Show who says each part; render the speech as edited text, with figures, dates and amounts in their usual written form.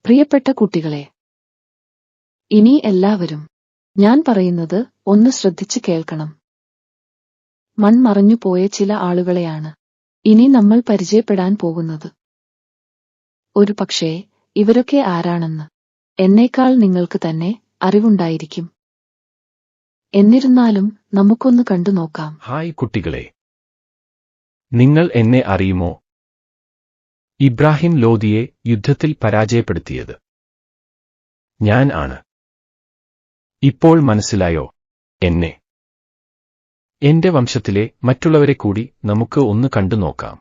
Speaker 1: പ്രിയപ്പെട്ട കുട്ടികളെ, ഇനി എല്ലാവരും ഞാൻ പറയുന്നത് ഒന്ന് ശ്രദ്ധിച്ച് കേൾക്കണം. മൺമറഞ്ഞുപോയ ചില ആളുകളെയാണ് ഇനി നമ്മൾ പരിചയപ്പെടാൻ പോകുന്നത്. ഒരുപക്ഷേ ഇവരൊക്കെ ആരാണെന്ന് എന്നേക്കാൾ നിങ്ങൾക്ക് തന്നെ അറിവുണ്ടായിരിക്കും. എന്നിരുന്നാലും നമുക്കൊന്ന് കണ്ടു നോക്കാം.
Speaker 2: ഹായ് കുട്ടികളെ, നിങ്ങൾ എന്നെ അറിയുമോ? ഇബ്രാഹിം ലോദിയെ യുദ്ധത്തിൽ പരാജയപ്പെടുത്തിയത് ഞാൻ ആണ്. ഇപ്പോൾ മനസ്സിലായോ എന്നെ? എന്റെ വംശത്തിലെ മറ്റുള്ളവരെ കൂടി നമുക്ക് ഒന്ന് കണ്ടു നോക്കാം.